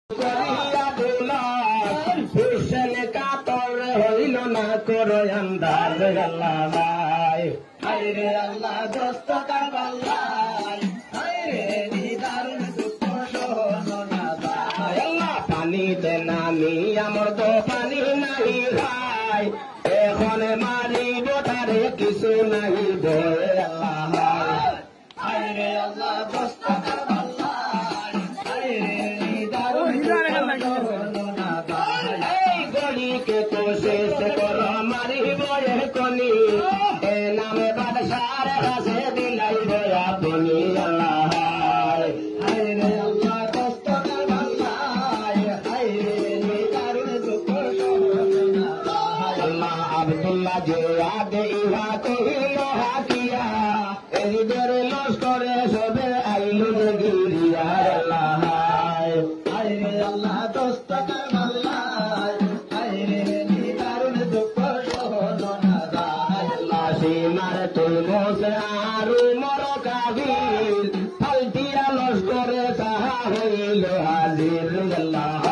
করিয়া দুলাল হুসেন কাতর হইল না করো আন্দার আল্লাহ ভাই হায়রে আল্লাহ দোস্ত কারবালায় হায়রে নিদারুন দুঃখ সহন না ভাই আল্লাহ পানিতে নামি আমার তো পানি নাই ভাই এখন মারিব তারে কিছু নাই ভয় আল্লাহ হায়রে আল্লাহ দোস্ত কারবালায় হায়রে নিদারুন গড়িকে তো শেষ কর মারিব কনি এ নামে বাদশার কাছে দিলাই বয়া বনি আল্লাহ হায়রে আল্লাহ দোস্ত কারবালায় হায়রে নিদারুন দুঃখ সহন না আল্লাহ আব্দুল্লাহ যে আদে ইহা কহিল হাকিয়া এদের লস্করে সবে আইল গিরিয়া আল্লাহ হায়রে আল্লাহ দোস্ত কারবালায় হায়রে নিদারুন দুঃখ সহন না আল্লাহ সীমার তুল মোসে আরু মর কাবির ফালতিয়া লস্করে তাহা হইল হাজির আল্লাহ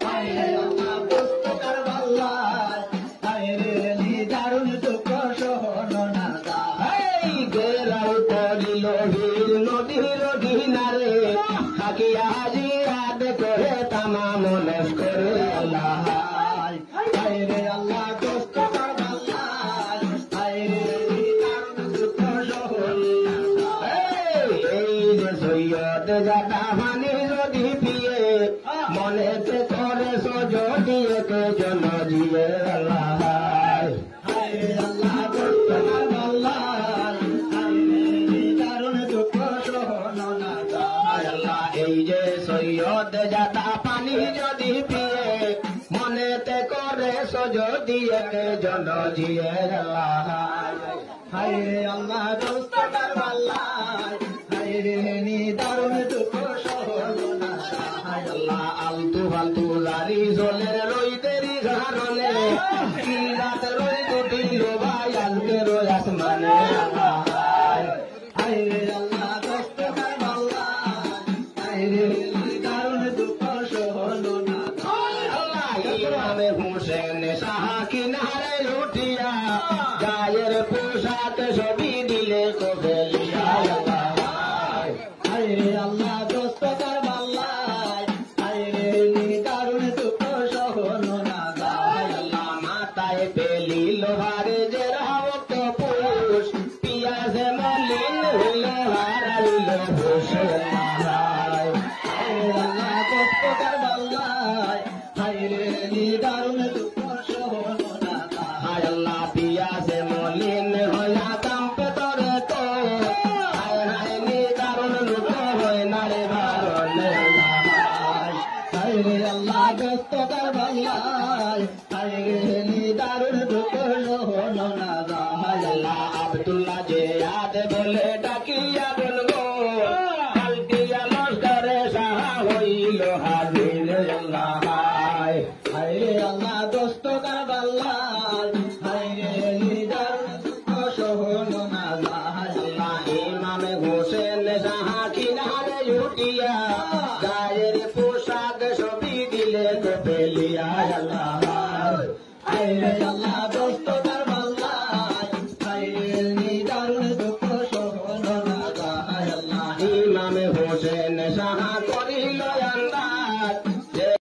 হায়রে আল্লাহ দোস্ত কারবালায় হায়রে নিদারুন দুঃখ সহন না গেরাও করিল বীর নদীর কিনারে হাকিয়া জিয়াদ করে তামাম লস্করে আল্লাহ হায়রে আল্লাহ দোস্ত কারবালায় হায়রে নিদারুন দুঃখ সহন না এই যে সৈয়দ জাদা পানি যদি পিয়ে মনেতে করে যদি কে জন জিয়ে আল্লাহ হায়রে আল্লাহ দোস্ত কারবালায় হায়রে নিদারুন দুঃখ সহন না আল্লাহ এই যে সৈয়দ জাদা পানি যদি পিয়ে মনেতে করে যদি কে জন জিয়ে আল্লাহ হায়রে আল্লাহ দোস্ত কারবালায় হায়রে নিদারুন দুঃখ সহন না আল্লাহ আলতু ফালতু জারি জলের রইদেরি ঘারনে কি রাত রই দুটিল ভাই আলকে রই আসমানে আল্লাহ হায়রে আল্লাহ দোস্ত কারবালায় হায়রে নিদারুন দুঃখ সহন না আল্লাহ ইমামে হুসেন সাহা কিনারে উঠিয়া গায়ের পোশাক ছবি দিলে কবেলিয়া আল্লাহ হায়রে আল্লাহ দোস্ত কারবালায় হায়রে নিদারুন দুঃখ সহন না আল্লাহ মাথায় পেলি লোহারে যে রাহত পুরুষ পিয়াসে মলিন হইল হারাইল হুসেন হায়রে আল্লাহ দোস্ত কারবালায় হায়রে নিদারুন দুঃখ সহন না আল্লাহ পিয়াসে মলিন হইয়া কাম্পে তরে তো হায় নিদারুন দুঃখ হয় না রে ভারলে হায়রে আল্লাহ দোস্ত কারবালায় হায়রে নিদারুন দুঃখ সহন না আল্লাহ আব্দুল্লাহ যে আদ বলে ডাকিয়া বলবো পাল্টিয়া লস্করে সাহা হইল হাজির আল্লাহ হায়রে আল্লাহ দোস্ত কারবালায় হায়রে নিদারুন দুঃখ সহন না আল্লাহ ইমামে হুসেন সাহা কিনারে উঠিয়া গায়ের পোশাক ছবি দিলে কপেলিয়া আল্লাহ হায়রে আল্লাহ